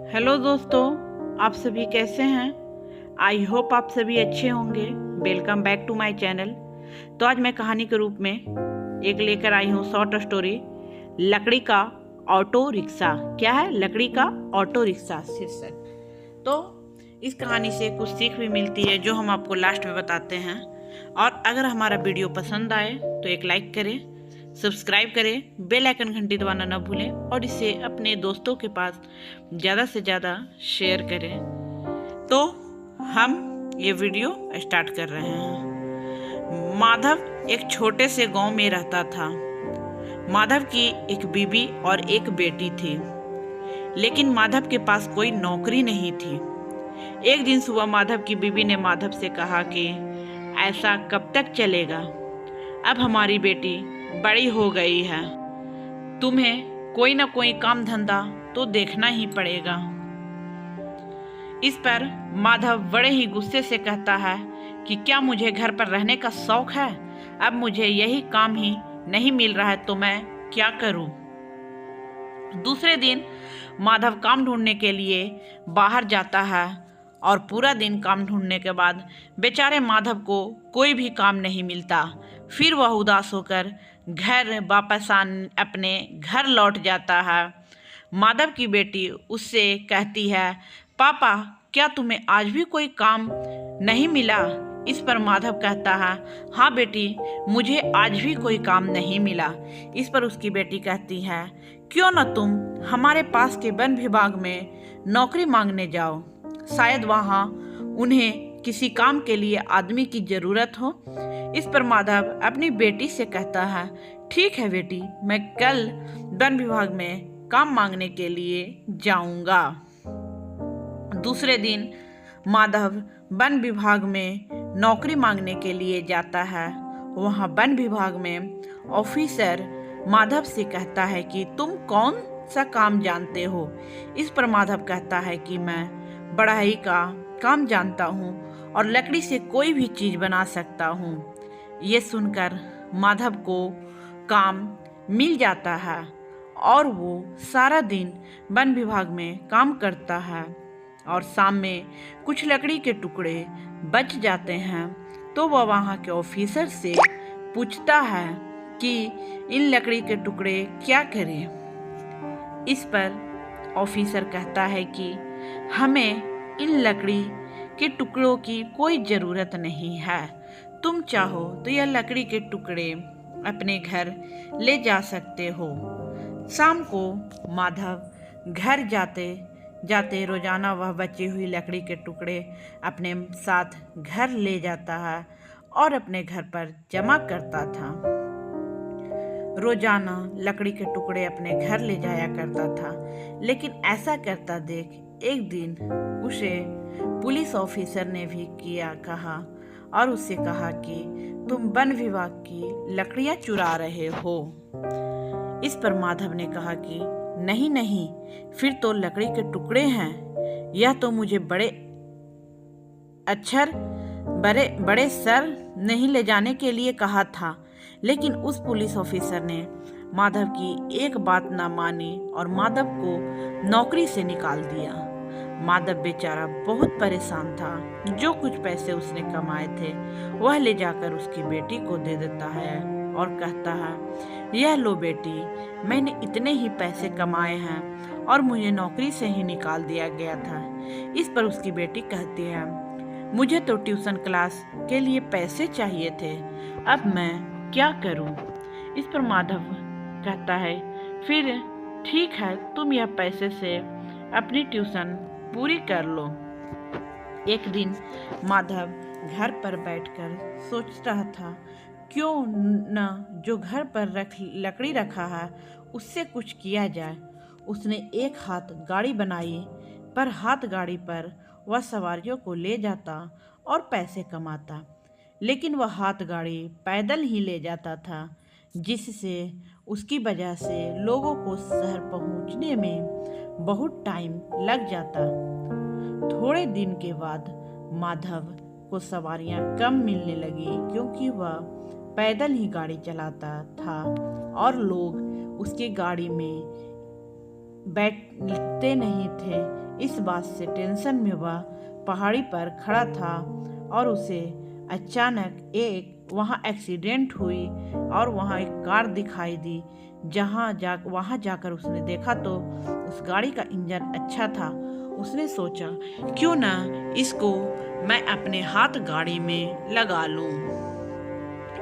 Hello दोस्तों, आप सभी कैसे हैं। आई होप आप सभी अच्छे होंगे। Welcome back to my channel. तो आज मैं कहानी के रूप में एक लेकर आई हूँ शॉर्ट स्टोरी, लकड़ी का ऑटो रिक्शा। क्या है? लकड़ी का ऑटो रिक्शा शीर्षक। तो इस कहानी से कुछ सीख भी मिलती है जो हम आपको लास्ट में बताते हैं। और अगर हमारा वीडियो पसंद आए तो एक लाइक करें, सब्सक्राइब करें, बेल आइकन घंटी दबाना न भूलें और इसे अपने दोस्तों के पास ज़्यादा से ज़्यादा शेयर करें। तो हम ये वीडियो स्टार्ट कर रहे हैं। माधव एक छोटे से गांव में रहता था। माधव की एक बीबी और एक बेटी थी, लेकिन माधव के पास कोई नौकरी नहीं थी। एक दिन सुबह माधव की बीबी ने माधव से कहा कि ऐसा कब तक चलेगा? अब हमारी बेटी बड़ी हो गई है, तुम्हें कोई ना कोई काम धंधा तो देखना ही पड़ेगा। इस पर माधव बड़े ही गुस्से से कहता है कि क्या मुझे घर पर रहने का शौक है? अब मुझे यही काम ही नहीं मिल रहा है तो मैं क्या करूं? दूसरे दिन माधव काम ढूंढने के लिए बाहर जाता है और पूरा दिन काम ढूंढने के बाद बेचारे माधव को कोई भी काम नहीं मिलता। फिर वह उदास होकर घर वापस अपने घर लौट जाता है। माधव की बेटी उससे कहती है, पापा क्या तुम्हें आज भी कोई काम नहीं मिला? इस पर माधव कहता है, हाँ बेटी, मुझे आज भी कोई काम नहीं मिला। इस पर उसकी बेटी कहती है, क्यों न तुम हमारे पास के वन विभाग में नौकरी मांगने जाओ, शायद वहाँ उन्हें किसी काम के लिए आदमी की जरूरत हो। इस पर माधव अपनी बेटी से कहता है, ठीक है बेटी, मैं कल वन विभाग में काम मांगने के लिए जाऊंगा। दूसरे दिन माधव वन विभाग में नौकरी मांगने के लिए जाता है। वहाँ वन विभाग में ऑफिसर माधव से कहता है कि तुम कौन सा काम जानते हो? इस पर माधव कहता है कि मैं बढ़ाई का काम जानता हूँ और लकड़ी से कोई भी चीज़ बना सकता हूँ। ये सुनकर माधव को काम मिल जाता है और वो सारा दिन वन विभाग में काम करता है और शाम में कुछ लकड़ी के टुकड़े बच जाते हैं तो वह वहाँ के ऑफिसर से पूछता है कि इन लकड़ी के टुकड़े क्या करें। इस पर ऑफिसर कहता है कि हमें इन लकड़ी के टुकड़ों की कोई ज़रूरत नहीं है, तुम चाहो तो यह लकड़ी के टुकड़े अपने घर ले जा सकते हो। शाम को माधव घर जाते जाते रोजाना वह बची हुई लकड़ी के टुकड़े अपने साथ घर ले जाता है और अपने घर पर जमा करता था। रोजाना लकड़ी के टुकड़े अपने घर ले जाया करता था, लेकिन ऐसा करता देख एक दिन उसे पुलिस ऑफिसर ने भी कहा और उससे कहा कि तुम वन विभाग की लकड़ियां चुरा रहे हो। इस पर माधव ने कहा कि नहीं नहीं, फिर तो लकड़ी के टुकड़े हैं, यह तो मुझे बड़े सर नहीं ले जाने के लिए कहा था। लेकिन उस पुलिस ऑफिसर ने माधव की एक बात ना मानी और माधव को नौकरी से निकाल दिया। माधव बेचारा बहुत परेशान था। जो कुछ पैसे उसने कमाए थे वह ले जाकर उसकी बेटी को दे देता है और कहता है, यह लो बेटी, मैंने इतने ही पैसे कमाए हैं और मुझे नौकरी से ही निकाल दिया गया था। इस पर उसकी बेटी कहती है, मुझे तो ट्यूशन क्लास के लिए पैसे चाहिए थे, अब मैं क्या करूं? इस पर माधव कहता है, फिर ठीक है, तुम यह पैसे से अपनी ट्यूशन पूरी कर लो। एक दिन माधव घर पर बैठकर सोच रहा था, क्यों न जो घर पर लकड़ी रखा है उससे कुछ किया जाए। उसने एक हाथ गाड़ी बनाई, पर हाथ गाड़ी पर वह सवारियों को ले जाता और पैसे कमाता, लेकिन वह हाथ गाड़ी पैदल ही ले जाता था, जिससे उसकी वजह से लोगों को शहर पहुंचने में बहुत टाइम लग जाता। थोड़े दिन के बाद माधव को सवारियां कम मिलने लगी क्योंकि वह पैदल ही गाड़ी चलाता था और लोग उसकी गाड़ी में बैठते नहीं थे। इस बात से टेंशन में वह पहाड़ी पर खड़ा था और उसे अचानक एक वहाँ एक्सीडेंट हुई और वहाँ एक कार दिखाई दी। वहाँ जाकर उसने देखा तो उस गाड़ी का इंजन अच्छा था। उसने सोचा क्यों ना इसको मैं अपने हाथ गाड़ी में लगा लूं।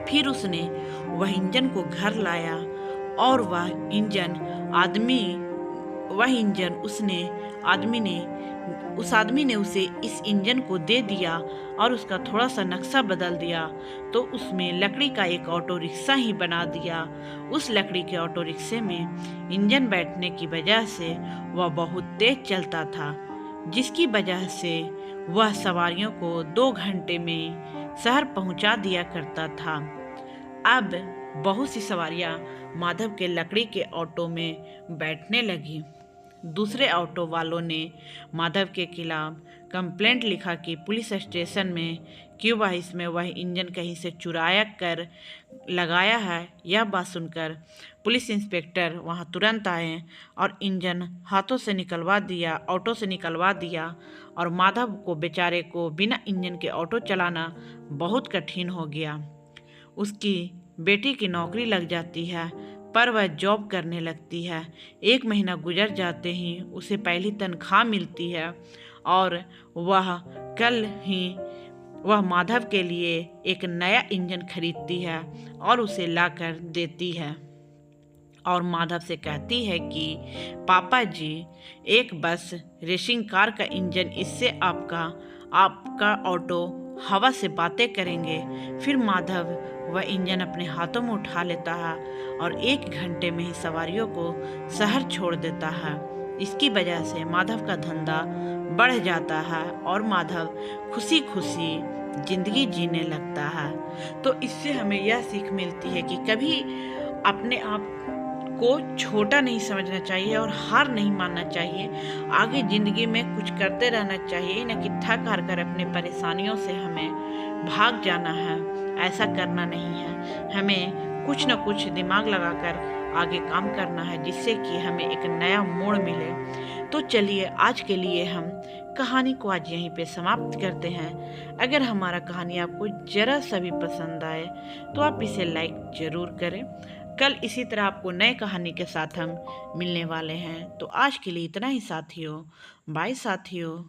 फिर उसने वह इंजन को घर लाया और उस आदमी ने उसे इस इंजन को दे दिया और उसका थोड़ा सा नक्शा बदल दिया, तो उसमें लकड़ी का एक ऑटो रिक्शा ही बना दिया। उस लकड़ी के ऑटो रिक्शे में इंजन बैठने की वजह से वह बहुत तेज चलता था, जिसकी वजह से वह सवारियों को 2 घंटे में शहर पहुंचा दिया करता था। अब बहुत सी सवारियां माधव के लकड़ी के ऑटो में बैठने लगी। दूसरे ऑटो वालों ने माधव के खिलाफ कंप्लेंट लिखा कि पुलिस स्टेशन में क्यों वह इंजन कहीं से चुराया कर लगाया है। यह बात सुनकर पुलिस इंस्पेक्टर वहां तुरंत आए और इंजन ऑटो से निकलवा दिया और माधव को बेचारे को बिना इंजन के ऑटो चलाना बहुत कठिन हो गया। उसकी बेटी की नौकरी लग जाती है, पर वह जॉब करने लगती है। 1 महीना गुजर जाते ही उसे पहली तनख्वाह मिलती है और वह माधव के लिए एक नया इंजन खरीदती है और उसे लाकर देती है और माधव से कहती है कि पापा जी, एक बस रेसिंग कार का इंजन, इससे आपका ऑटो हवा से बातें करेंगे। फिर माधव वह इंजन अपने हाथों में उठा लेता है और 1 घंटे में ही सवारियों को शहर छोड़ देता है। इसकी वजह से माधव का धंधा बढ़ जाता है और माधव खुशी खुशी जिंदगी जीने लगता है। तो इससे हमें यह सीख मिलती है कि कभी अपने आप को छोटा नहीं समझना चाहिए और हार नहीं मानना चाहिए। आगे जिंदगी में कुछ करते रहना चाहिए, न कि थक हार कर अपने परेशानियों से हमें भाग जाना है। ऐसा करना नहीं है, हमें कुछ न कुछ दिमाग लगाकर आगे काम करना है, जिससे कि हमें एक नया मोड़ मिले। तो चलिए, आज के लिए हम कहानी को आज यहीं पे समाप्त करते हैं। अगर हमारा कहानी आपको जरा सा भी पसंद आए तो आप इसे लाइक जरूर करें। कल इसी तरह आपको नए कहानी के साथ हम मिलने वाले हैं। तो आज के लिए इतना ही साथियों। बाय साथियों।